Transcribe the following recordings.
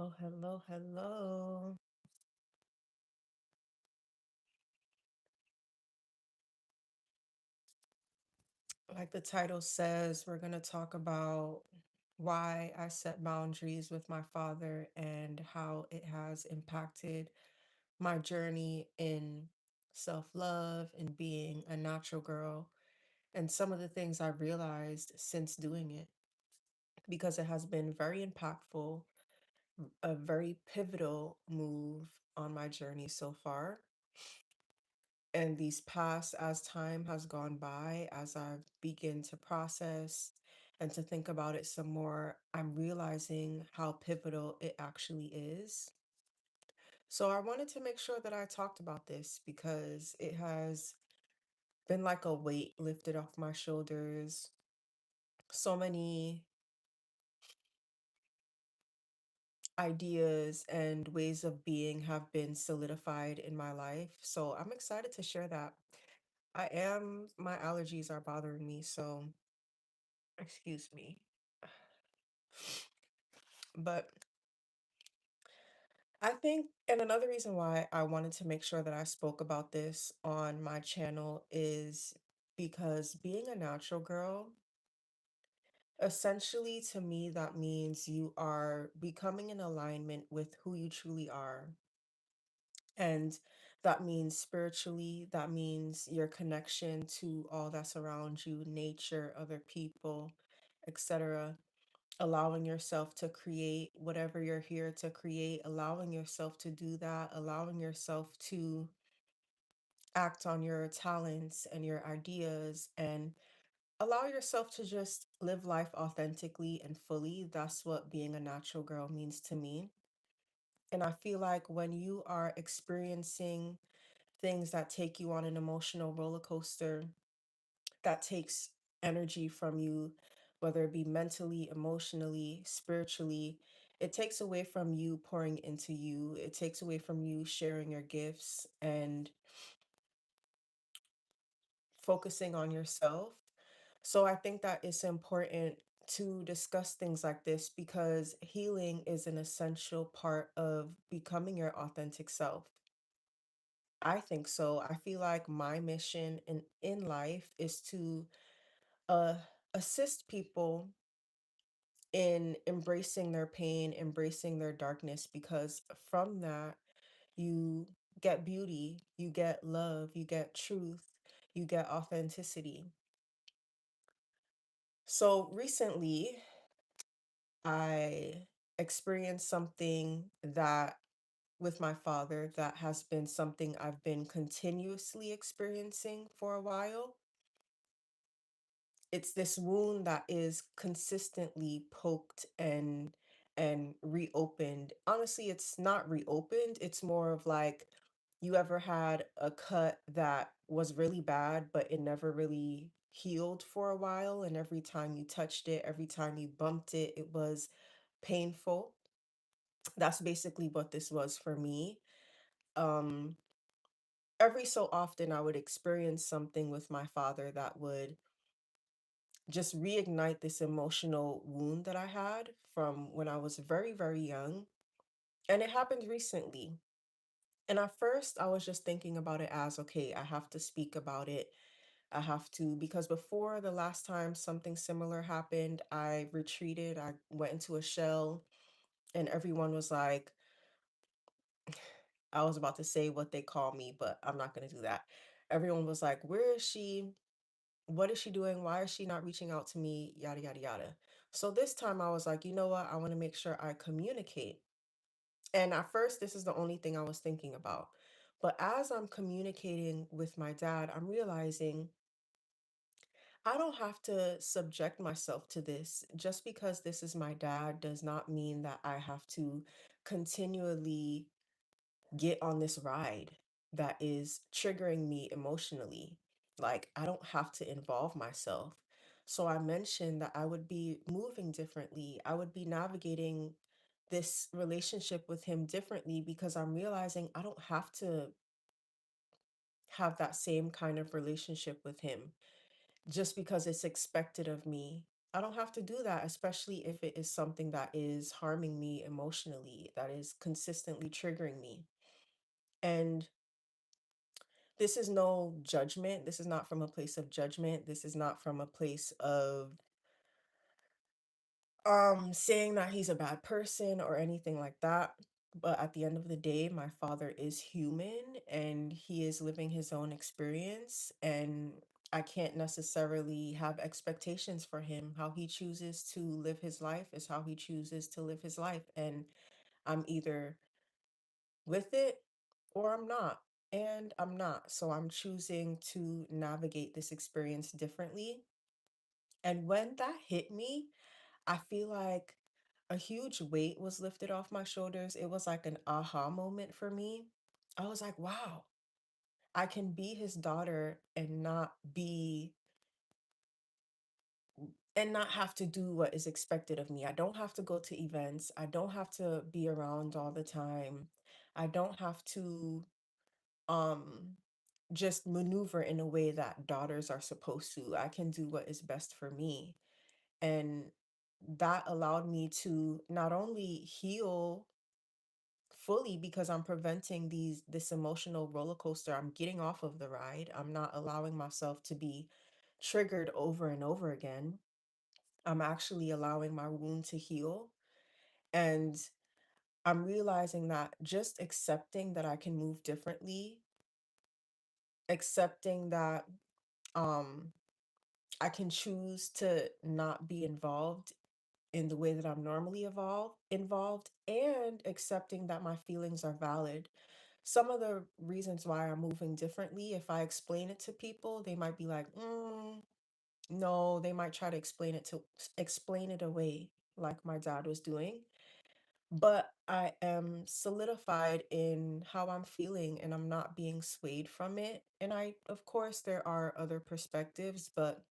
Hello, hello, hello. Like the title says, we're going to talk about why I set boundaries with my father and how it has impacted my journey in self love and being a natural girl, and some of the things I've realized since doing it, because it has been very impactful, a very pivotal move on my journey so far. And these past, as time has gone by, as I begin to process and to think about it some more, I'm realizing how pivotal it actually is. So I wanted to make sure that I talked about this because it has been like a weight lifted off my shoulders. So many ideas and ways of being have been solidified in my life. So I'm excited to share that. My allergies are bothering me, so excuse me. But I think, and another reason why I wanted to make sure that I spoke about this on my channel is because being a natural girl, essentially to me, that means you are becoming in alignment with who you truly are. And that means spiritually, that means your connection to all that's around you, nature, other people, etc. Allowing yourself to create whatever you're here to create, allowing yourself to do that, allowing yourself to act on your talents and your ideas, and allow yourself to just live life authentically and fully. That's what being a natural girl means to me. And I feel like when you are experiencing things that take you on an emotional roller coaster, that takes energy from you, whether it be mentally, emotionally, spiritually. It takes away from you pouring into you. It takes away from you sharing your gifts and focusing on yourself. So I think that it's important to discuss things like this because healing is an essential part of becoming your authentic self. I think so. I feel like my mission in life is to uh, assist people in embracing their pain, embracing their darkness, because from that, you get beauty, you get love, you get truth, you get authenticity. So recently, I experienced something that with my father that has been something I've been continuously experiencing for a while. It's this wound that is consistently poked and reopened. Honestly, it's not reopened. It's more of like you ever had a cut that was really bad, but it never really healed for a while. And every time you touched it, every time you bumped it, it was painful. That's basically what this was for me. Um, every so often, I would experience something with my father that would just reignite this emotional wound that I had from when I was very, very young. And it happened recently. And at first, I was just thinking about it as okay, I have to speak about it. I have to, because before the last time something similar happened, I retreated, I went into a shell, and everyone was like, I was about to say what they call me, but I'm not going to do that. Everyone was like, where is she? What is she doing? Why is she not reaching out to me? Yada, yada, yada. So this time I was like, you know what? I want to make sure I communicate. And at first, this is the only thing I was thinking about. But as I'm communicating with my dad, I'm realizing I don't have to subject myself to this. Just because this is my dad does not mean that I have to continually get on this ride that is triggering me emotionally. Like, I don't have to involve myself. So I mentioned that I would be moving differently. I would be navigating this relationship with him differently because I'm realizing I don't have to have that same kind of relationship with him just because it's expected of me. I don't have to do that, especially if it is something that is harming me emotionally, that is consistently triggering me. And this is no judgment. This is not from a place of judgment. This is not from a place of saying that he's a bad person or anything like that. But at the end of the day, my father is human and he is living his own experience, and I can't necessarily have expectations for him. How he chooses to live his life is how he chooses to live his life, and I'm either with it or I'm not. And I'm not. So I'm choosing to navigate this experience differently. And when that hit me, I feel like a huge weight was lifted off my shoulders. It was like an aha moment for me. I was like, wow, I can be his daughter and not have to do what is expected of me. I don't have to go to events. I don't have to be around all the time. I don't have to um just maneuver in a way that daughters are supposed to. I can do what is best for me. And that allowed me to not only heal fully because I'm preventing this emotional roller coaster. I'm getting off of the ride. I'm not allowing myself to be triggered over and over again. I'm actually allowing my wound to heal. And I'm realizing that just accepting that I can move differently, accepting that um I can choose to not be involved in the way that I'm normally involved, and accepting that my feelings are valid. Some of the reasons why I'm moving differently, if I explain it to people, they might be like, no, they might try to explain it away like my dad was doing. But I am solidified in how I'm feeling and I'm not being swayed from it. And of course, there are other perspectives, but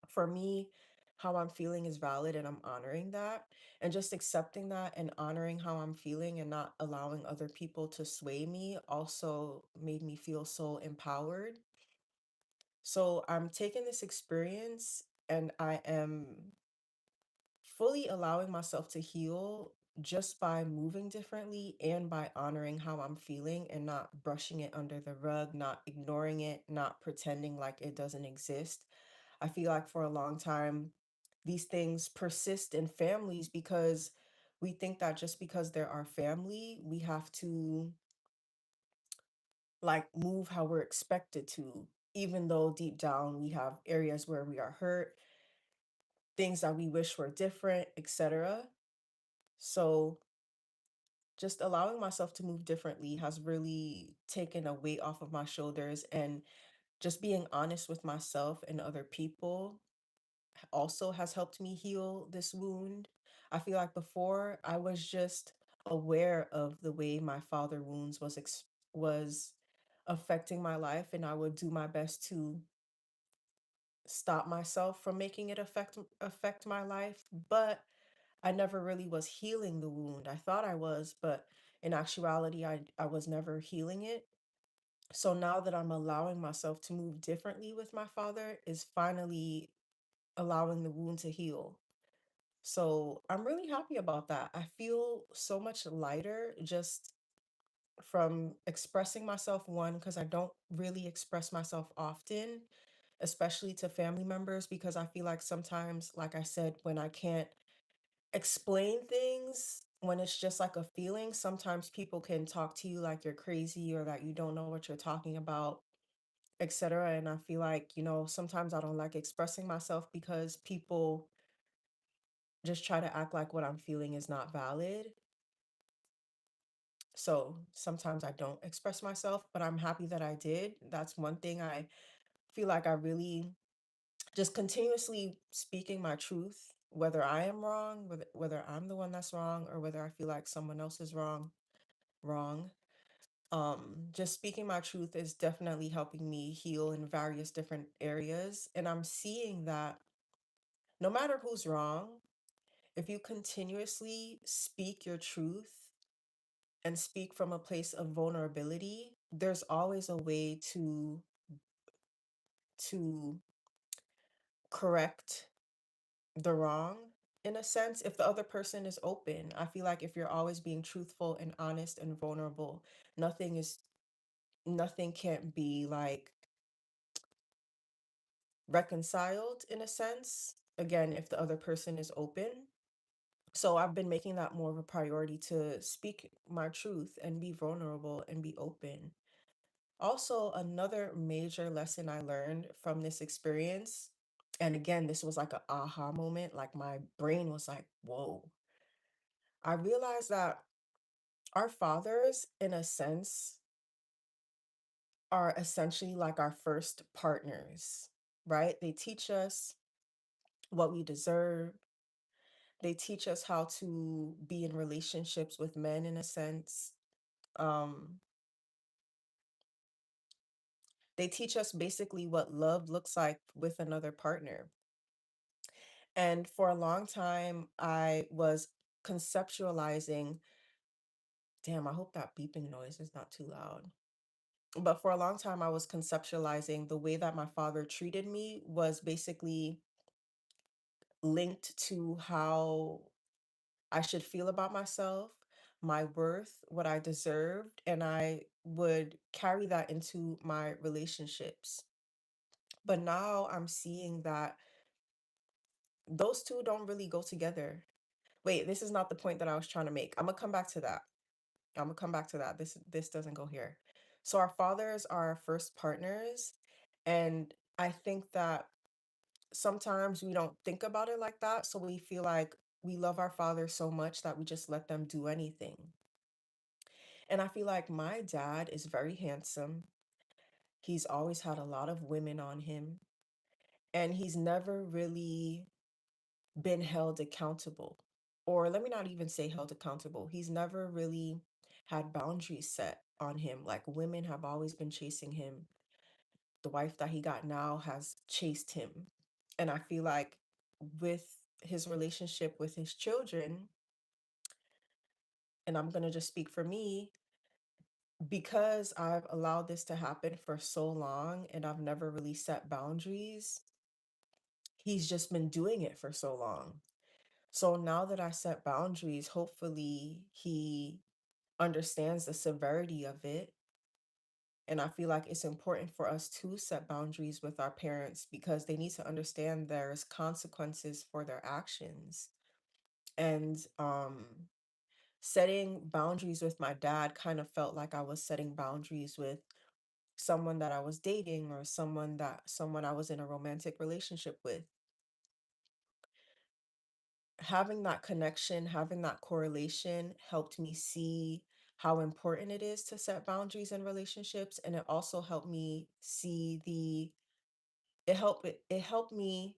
for me, how I'm feeling is valid and I'm honoring that. And just accepting that and honoring how I'm feeling and not allowing other people to sway me also made me feel so empowered. So I'm taking this experience and I am fully allowing myself to heal just by moving differently and by honoring how I'm feeling and not brushing it under the rug, not ignoring it, not pretending like it doesn't exist. I feel like for a long time, these things persist in families because we think that just because they're our family, we have to like move how we're expected to, even though deep down we have areas where we are hurt, things that we wish were different, etc. So just allowing myself to move differently has really taken a weight off of my shoulders, and just being honest with myself and other people also has helped me heal this wound. I feel like before I was just aware of the way my father wounds was affecting my life, and I would do my best to stop myself from making it affect my life, but I never really was healing the wound. I thought I was, but in actuality I was never healing it. So now that I'm allowing myself to move differently with my father is finally allowing the wound to heal. So I'm really happy about that. I feel so much lighter just from expressing myself, one, because I don't really express myself often, especially to family members, because I feel like sometimes, like I said, when I can't explain things, when it's just like a feeling, sometimes people can talk to you like you're crazy or that you don't know what you're talking about, etc. And I feel like, sometimes I don't like expressing myself because people just try to act like what I'm feeling is not valid. So sometimes I don't express myself, but I'm happy that I did. That's one thing I feel like I really just continuously speaking my truth, whether I am wrong, whether I'm the one that's wrong, or whether I feel like someone else is wrong. Just speaking my truth is definitely helping me heal in various different areas. And I'm seeing that no matter who's wrong, if you continuously speak your truth and speak from a place of vulnerability, there's always a way to correct the wrong in a sense if the other person is open. I feel like if you're always being truthful and honest and vulnerable, nothing is nothing can't be like reconciled in a sense. Again, if the other person is open. So I've been making that more of a priority to speak my truth and be vulnerable and be open. Also, another major lesson I learned from this experience, and again, this was like an aha moment, like my brain was like, whoa. I realized that our fathers, in a sense, are essentially like our first partners, right? They teach us what we deserve. They teach us how to be in relationships with men, in a sense. Um, they teach us basically what love looks like with another partner. And for a long time, I was conceptualizing, damn, I hope that beeping noise is not too loud. But for a long time, I was conceptualizing the way that my father treated me was basically linked to how I should feel about myself, my worth, what I deserved, and I would carry that into my relationships. But now I'm seeing that those two don't really go together. Wait, this is not the point that I was trying to make. I'm gonna come back to that. I'm gonna come back to that. This doesn't go here. So our fathers are our first partners, and I think that sometimes we don't think about it like that, so we feel like we love our father so much that we just let them do anything. And I feel like my dad is very handsome. He's always had a lot of women on him, and he's never really been held accountable. Or let me not even say held accountable. He's never really had boundaries set on him. Like women have always been chasing him. The wife that he got now has chased him. And I feel like with his relationship with his children, and I'm going to just speak for me, because I've allowed this to happen for so long and I've never really set boundaries, he's just been doing it for so long. So now that I set boundaries, hopefully he understands the severity of it. And I feel like it's important for us to set boundaries with our parents because they need to understand there's consequences for their actions. And setting boundaries with my dad kind of felt like I was setting boundaries with someone that I was dating or someone I was in a romantic relationship with. Having that connection, having that correlation helped me see how important it is to set boundaries in relationships. And it also helped me see it helped me,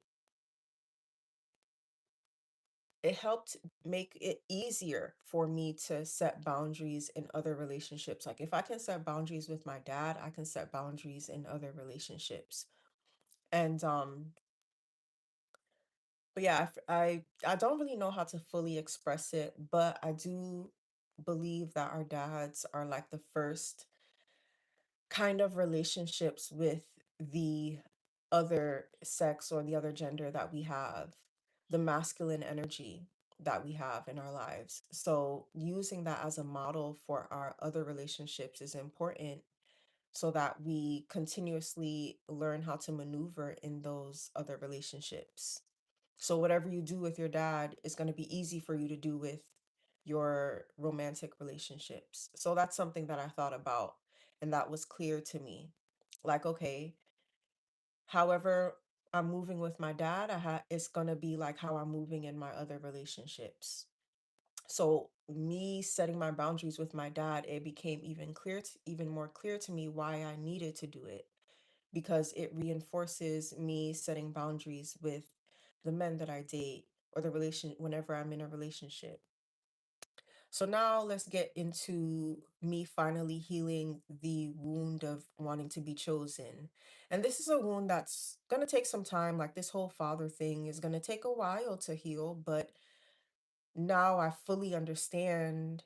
it helped make it easier for me to set boundaries in other relationships. Like if I can set boundaries with my dad, I can set boundaries in other relationships. And but yeah, I don't really know how to fully express it, but I do believe that our dads are like the first kind of relationships with the other sex or the other gender that we have, the masculine energy that we have in our lives. So using that as a model for our other relationships is important so that we continuously learn how to maneuver in those other relationships. So whatever you do with your dad is going to be easy for you to do with your romantic relationships. So that's something that I thought about and that was clear to me. Like, okay, however I'm moving with my dad, it's going to be like how I'm moving in my other relationships. So me setting my boundaries with my dad, it became even more clear to me why I needed to do it because it reinforces me setting boundaries with the men that I date or the relation whenever I'm in a relationship. So now let's get into me finally healing the wound of wanting to be chosen. And this is a wound that's going to take some time. Like this whole father thing is going to take a while to heal, but now I fully understand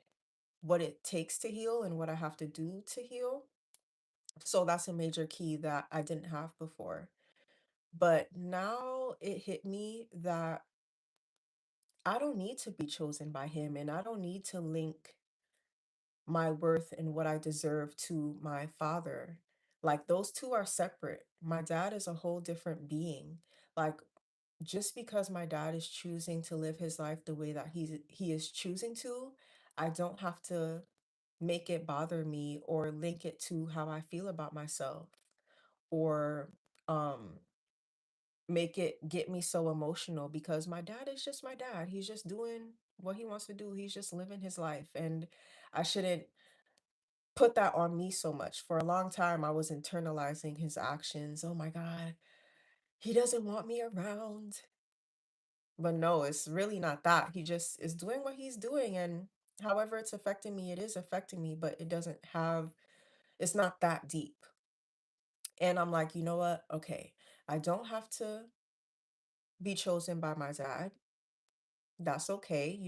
what it takes to heal and what I have to do to heal. So that's a major key that I didn't have before. But now it hit me that I don't need to be chosen by him, and I don't need to link my worth and what I deserve to my father. Like those two are separate. My dad is a whole different being. Like just because my dad is choosing to live his life the way that he is choosing to, I don't have to make it bother me or link it to how I feel about myself or um make it get me so emotional because my dad is just my dad. He's just doing what he wants to do. He's just living his life and I shouldn't put that on me so much. For a long time I was internalizing his actions. Oh my God, he doesn't want me around. But no, it's really not that. He just is doing what he's doing and however it's affecting me, it is affecting me, but it doesn't have it's not that deep. And I'm like, you know what? Okay, I don't have to be chosen by my dad. That's okay.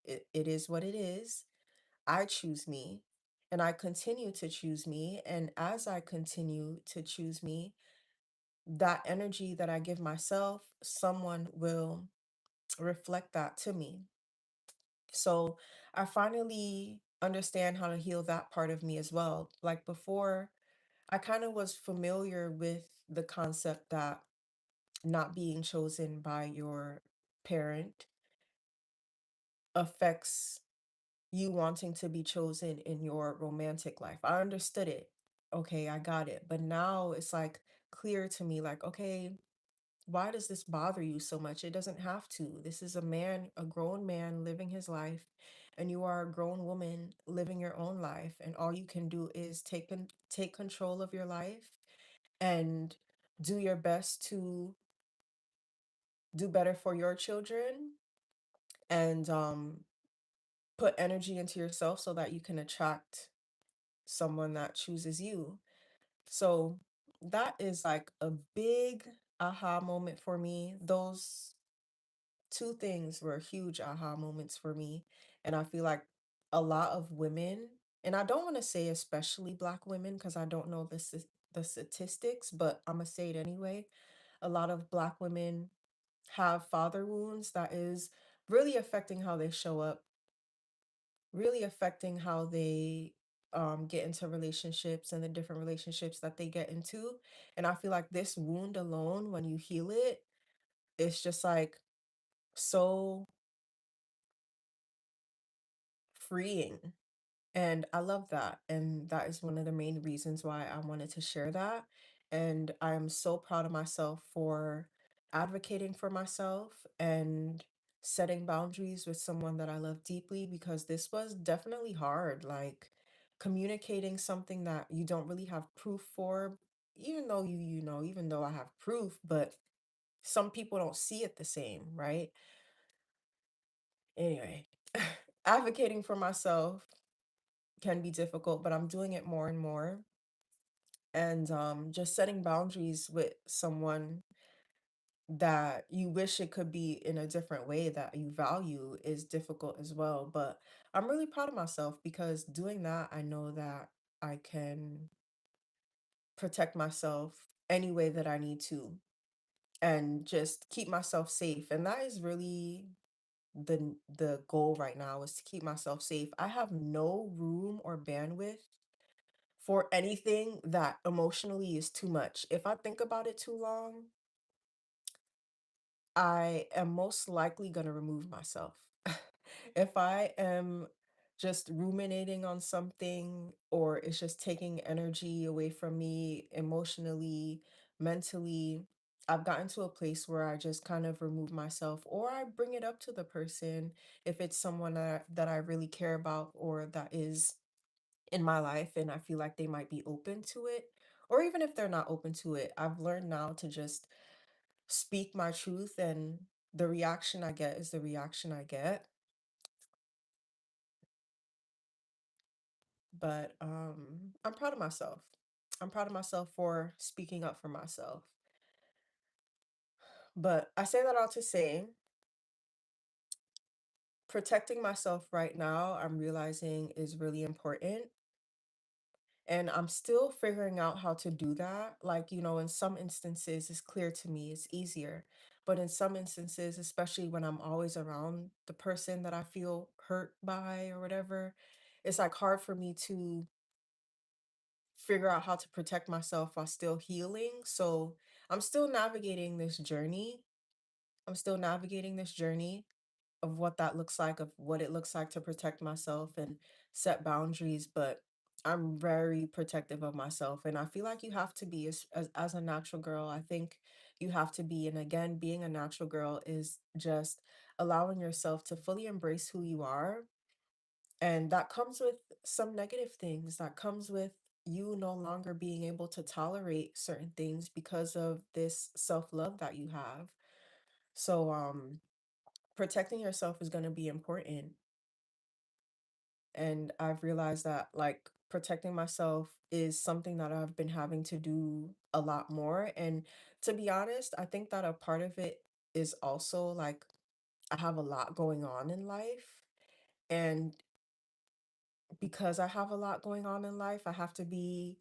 It is what it is. I choose me and I continue to choose me. And as I continue to choose me, that energy that I give myself, someone will reflect that to me. So I finally understand how to heal that part of me as well. Like before, I kind of was familiar with the concept that not being chosen by your parent affects you wanting to be chosen in your romantic life. I understood it. Okay, I got it. But now it's like clear to me like, okay, why does this bother you so much? It doesn't have to. This is a man, a grown man living his life, and you are a grown woman living your own life, and all you can do is take control of your life and do your best to do better for your children and put energy into yourself so that you can attract someone that chooses you. So that is like a big aha moment for me. Those two things were huge aha moments for me. And I feel like a lot of women, and I don't want to say especially Black women because I don't know the statistics, but I'm going to say it anyway. A lot of Black women have father wounds that is really affecting how they show up, really affecting how they get into relationships and the different relationships that they get into. And I feel like this wound alone, when you heal it, it's just like so freeing. And I love that. And that is one of the main reasons why I wanted to share that. And I am so proud of myself for advocating for myself and setting boundaries with someone that I love deeply because this was definitely hard. Like communicating something that you don't really have proof for, even though even though I have proof, but some people don't see it the same, right? Anyway, advocating for myself can be difficult, but I'm doing it more and more. And just setting boundaries with someone that you wish it could be in a different way that you value is difficult as well. But I'm really proud of myself because doing that, I know that I can protect myself any way that I need to and just keep myself safe. And that is really the goal right now is to keep myself safe. I have no room or bandwidth for anything that emotionally is too much. If I think about it too long, I am most likely going to remove myself. If I am just ruminating on something or it's just taking energy away from me emotionally, mentally, I've gotten to a place where I just kind of remove myself or I bring it up to the person if it's someone that I really care about or that is in my life and I feel like they might be open to it. Or even if they're not open to it, I've learned now to just speak my truth and the reaction I get is the reaction I get. But I'm proud of myself. I'm proud of myself for speaking up for myself. But I say that all to say, protecting myself right now, I'm realizing is really important. And I'm still figuring out how to do that. Like, in some instances, it's clear to me, it's easier. But in some instances, especially when I'm always around the person that I feel hurt by or whatever, it's like hard for me to figure out how to protect myself while still healing. So I'm still navigating this journey. I'm still navigating this journey of what that looks like, of what it looks like to protect myself and set boundaries. But I'm very protective of myself. And I feel like you have to be as a natural girl. I think you have to be. And again, being a natural girl is just allowing yourself to fully embrace who you are. And that comes with some negative things. That comes with you no longer being able to tolerate certain things because of this self-love that you have. So, protecting yourself is going to be important. And I've realized that like protecting myself is something that I've been having to do a lot more. And to be honest, I think that a part of it is also like I have a lot going on in life. And because I have a lot going on in life, I have to be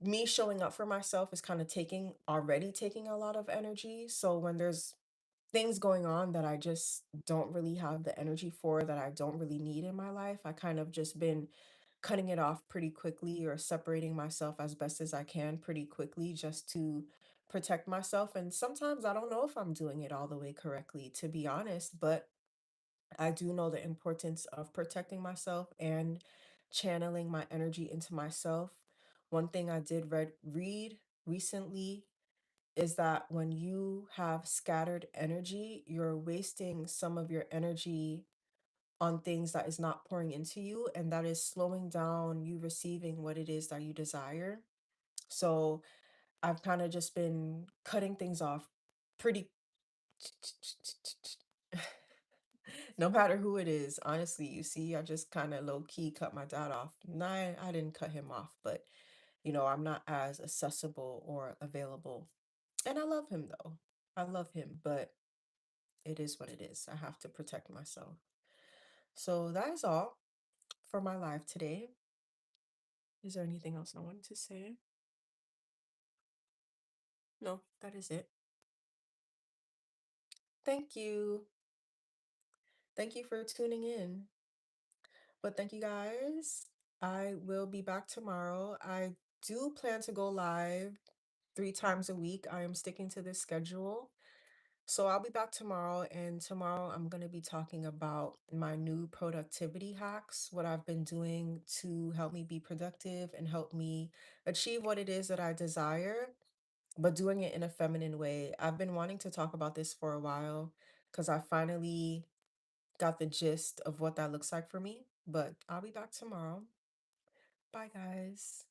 me showing up for myself is kind of taking a lot of energy. So when there's things going on that I just don't really have the energy for, that I don't really need in my life, I kind of just been cutting it off pretty quickly or separating myself as best as I can pretty quickly just to protect myself. And sometimes I don't know if I'm doing it all the way correctly, to be honest, but I do know the importance of protecting myself and channeling my energy into myself. One thing I did read recently is that when you have scattered energy, you're wasting some of your energy on things that is not pouring into you, and that is slowing down you receiving what it is that you desire. So I've kind of just been cutting things off pretty no matter who it is. Honestly, you see, I just kind of low key cut my dad off. No, I didn't cut him off, but I'm not as accessible or available. And I love him though. I love him, but it is what it is. I have to protect myself. So that is all for my live today. Is there anything else I wanted to say? No, that is it. Thank you. Thank you for tuning in. But thank you guys. I will be back tomorrow. I do plan to go live 3 times a week. I am sticking to this schedule. So I'll be back tomorrow, and tomorrow I'm going to be talking about my new productivity hacks, what I've been doing to help me be productive and help me achieve what it is that I desire, but doing it in a feminine way. I've been wanting to talk about this for a while because I finally got the gist of what that looks like for me, but I'll be back tomorrow. Bye, guys.